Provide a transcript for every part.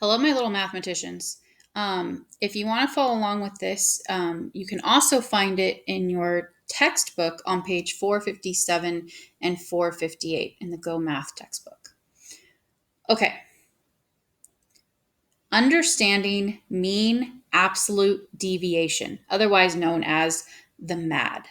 Hello, my little mathematicians. If you want to follow along with this, you can also find it in your textbook on page 457 and 458 in the Go Math textbook. Okay. Understanding mean absolute deviation, otherwise known as the MAD.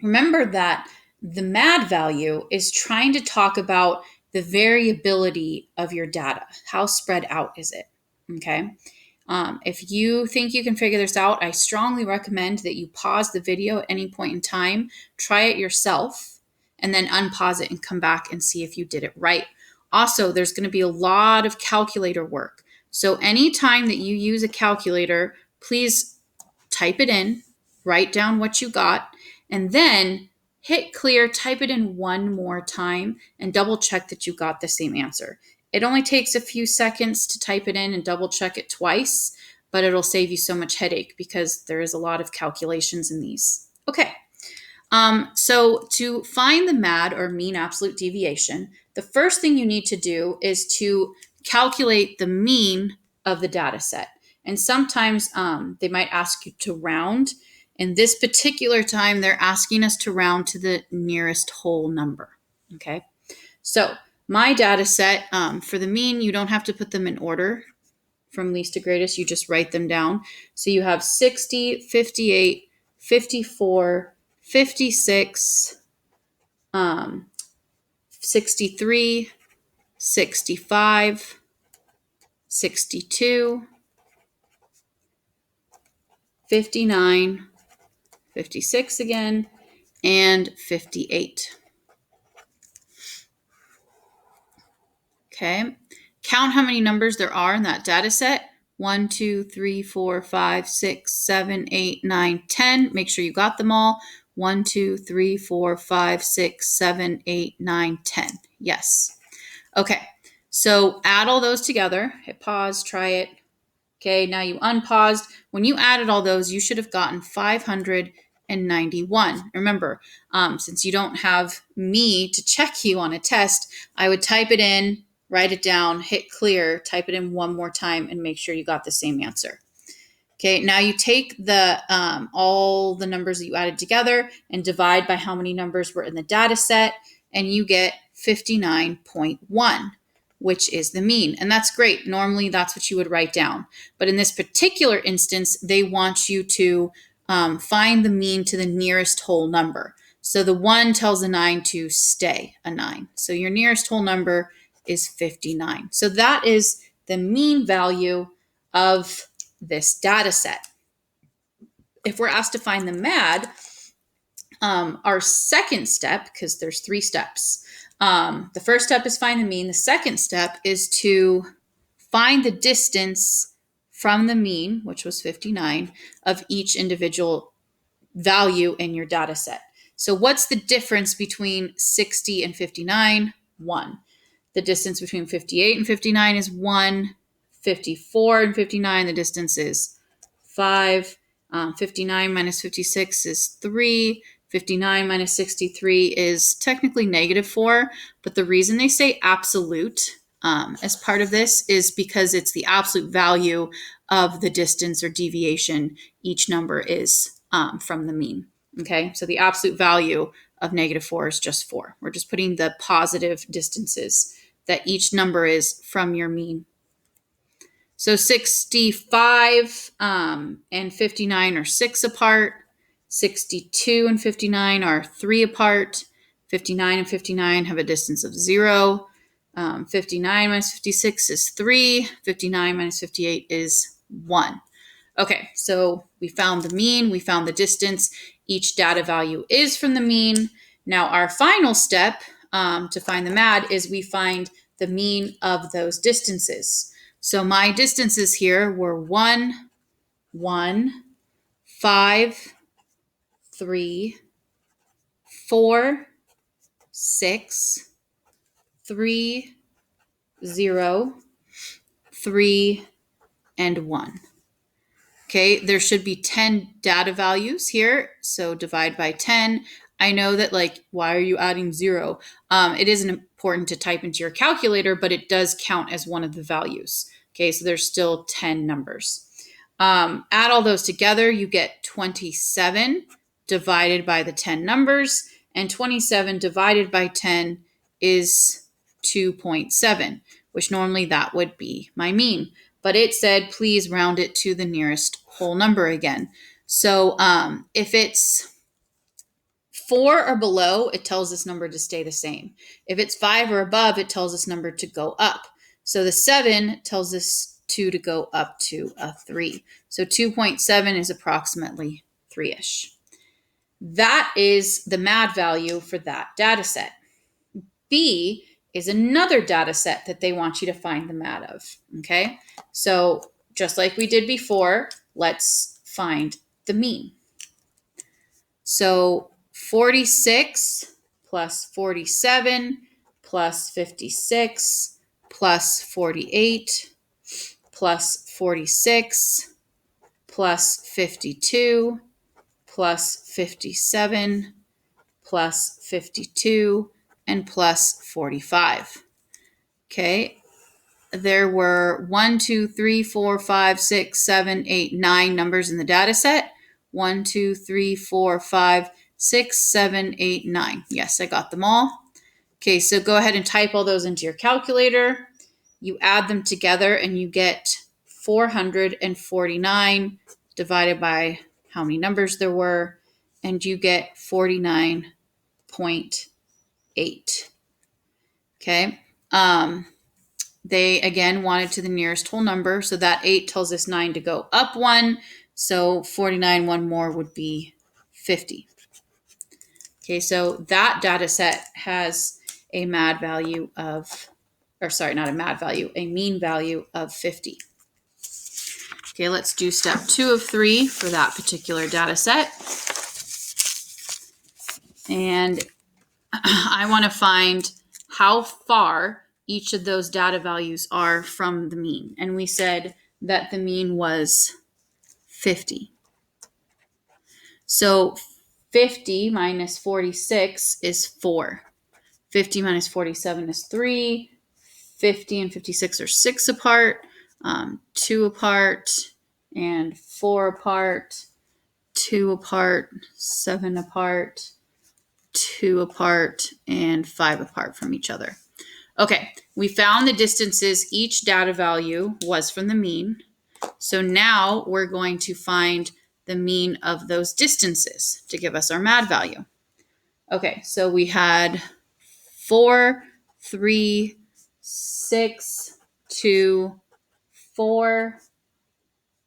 Remember that the MAD value is trying to talk about the variability of your data. How spread out is it? Okay. If you think you can figure this out, I strongly recommend that you pause the video at any point in time, try it yourself, and then unpause it and come back and see if you did it right. Also, there's going to be a lot of calculator work. So anytime that you use a calculator, please type it in, write down what you got, and then hit clear, type it in one more time, and double check that you got the same answer. It only takes a few seconds to type it in and double check it twice, but it'll save you so much headache because there is a lot of calculations in these. Okay, so to find the MAD or mean absolute deviation, the first thing you need to do is to calculate the mean of the data set. And sometimes they might ask you to round. In this particular time, they're asking us to round to the nearest whole number. Okay, so my data set for the mean, you don't have to put them in order from least to greatest. You just write them down. So you have 60, 58, 54, 56, 63, 65, 62, 59, 56 again, and 58. Okay, count how many numbers there are in that data set. 1, 2, 3, 4, 5, 6, 7, 8, 9, 10. Make sure you got them all. 1, 2, 3, 4, 5, 6, 7, 8, 9, 10. Yes. Okay, so add all those together. Hit pause, try it. Okay, now you unpaused. When you added all those, you should have gotten 591. Remember, since you don't have me to check you on a test, I would type it in, write it down, hit clear, type it in one more time, and make sure you got the same answer. Okay, now you take the all the numbers that you added together and divide by how many numbers were in the data set, and you get 59.1, which is the mean. And that's great. Normally, that's what you would write down. But in this particular instance, they want you to find the mean to the nearest whole number. So the 1 tells the 9 to stay a 9. So your nearest whole number is 59. So that is the mean value of this data set. If we're asked to find the MAD, our second step, because there's 3 steps, the first step is find the mean. The second step is to find the distance from the mean, which was 59, of each individual value in your data set. So what's the difference between 60 and 59? 1. The distance between 58 and 59 is 1. 54 and 59, the distance is 5. 59 minus 56 is 3. 59 minus 63 is technically -4, but the reason they say absolute as part of this is because it's the absolute value of the distance or deviation each number is from the mean. Okay, so the absolute value of -4 is just 4. We're just putting the positive distances that each number is from your mean. So 65 and 59 are 6 apart. 62 and 59 are 3 apart. 59 and 59 have a distance of 0. 59 minus 56 is 3. 59 minus 58 is 1. Okay, so we found the mean, we found the distance. Each data value is from the mean. Now our final step to find the MAD is we find the mean of those distances. So my distances here were 1, 1, 5, 3, 4, 6, 3, 0, 3, and 1. Okay, there should be 10 data values here. So divide by 10. I know that, like, why are you adding 0? It isn't important to type into your calculator, but it does count as one of the values. Okay, so there's still 10 numbers. Add all those together, you get 27 divided by the 10 numbers, and 27 divided by 10 is 2.7, which normally that would be my mean. But it said, please round it to the nearest whole number again. So if it's 4 or below, it tells this number to stay the same. If it's 5 or above, it tells this number to go up. So the 7 tells this 2 to go up to a 3. So 2.7 is approximately 3-ish. That is the MAD value for that data set. B is another data set that they want you to find the MAD of. Okay, so just like we did before, let's find the mean. So 46 plus 47 plus 56 plus 48 plus 46 plus 52 plus 57 plus 52 and plus 45. Okay, there were 1, 2, 3, 4, 5, 6, 7, 8, 9 numbers in the data set. 1, 2, 3, 4, 5, 6, 7, 8, 9. Yes, I got them all. Okay, so go ahead and type all those into your calculator. You add them together and you get 449 divided by how many numbers there were, and you get 49.8. Okay. They again wanted to the nearest whole number, so that 8 tells us 9 to go up 1. So 49, one more would be 50. Okay, so that data set has a MAD value of, or sorry, not a MAD value, a mean value of 50. Okay, let's do step 2 of 3 for that particular data set. And I want to find how far each of those data values are from the mean. And we said that the mean was 50. So 50 minus 46 is 4. 50 minus 47 is 3. 50 and 56 are 6 apart, 2 apart, and 4 apart, 2 apart, 7 apart, 2 apart, and 5 apart from each other. Okay, we found the distances each data value was from the mean. So now we're going to find the mean of those distances to give us our MAD value. Okay, so we had 4, 3, 6, 2, 4,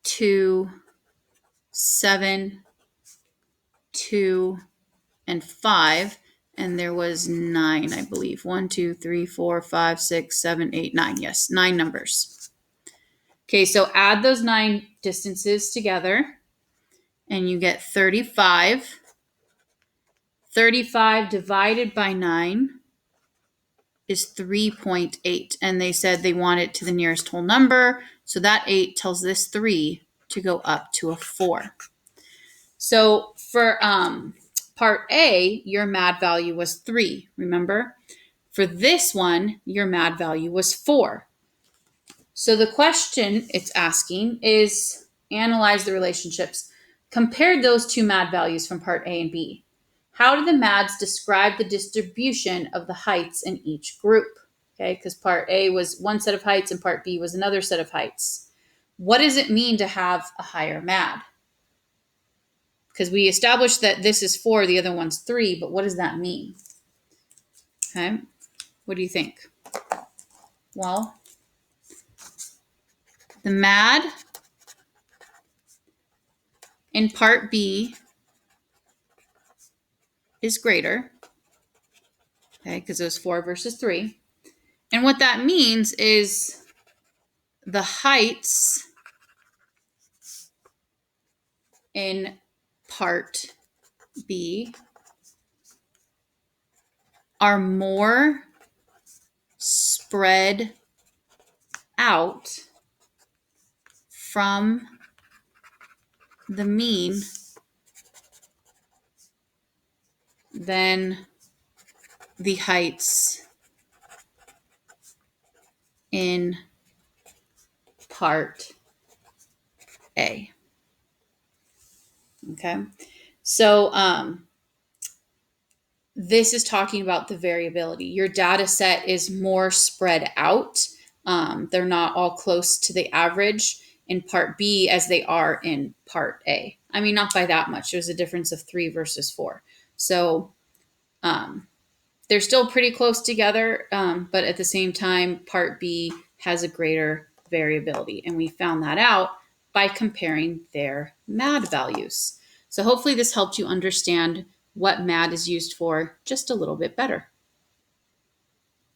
2, 7, 2, and 5. And there was 9, I believe. 1, 2, 3, 4, 5, 6, 7, 8, 9. Yes, 9 numbers. Okay, so add those 9 distances together and you get 35. 35 divided by 9 is 3.8. And they said they want it to the nearest whole number. So that 8 tells this 3 to go up to a 4. So for part A, your MAD value was 3, remember? For this one, your MAD value was 4. So the question it's asking is analyze the relationships. Compare those two MAD values from part A and B. How do the MADs describe the distribution of the heights in each group? Okay, because part A was one set of heights and part B was another set of heights. What does it mean to have a higher MAD? Because we established that this is 4, the other one's 3, but what does that mean? Okay, what do you think? Well, the MAD in part B is greater, okay, because it was 4 versus 3. And what that means is the heights in part B are more spread out from the mean than the heights in part A. Okay. So this is talking about the variability. Your data set is more spread out. They're not all close to the average in part B as they are in part A. I mean, not by that much. There's a difference of 3 versus 4. So they're still pretty close together, but at the same time, part B has a greater variability. And we found that out by comparing their MAD values. So hopefully this helped you understand what MAD is used for just a little bit better.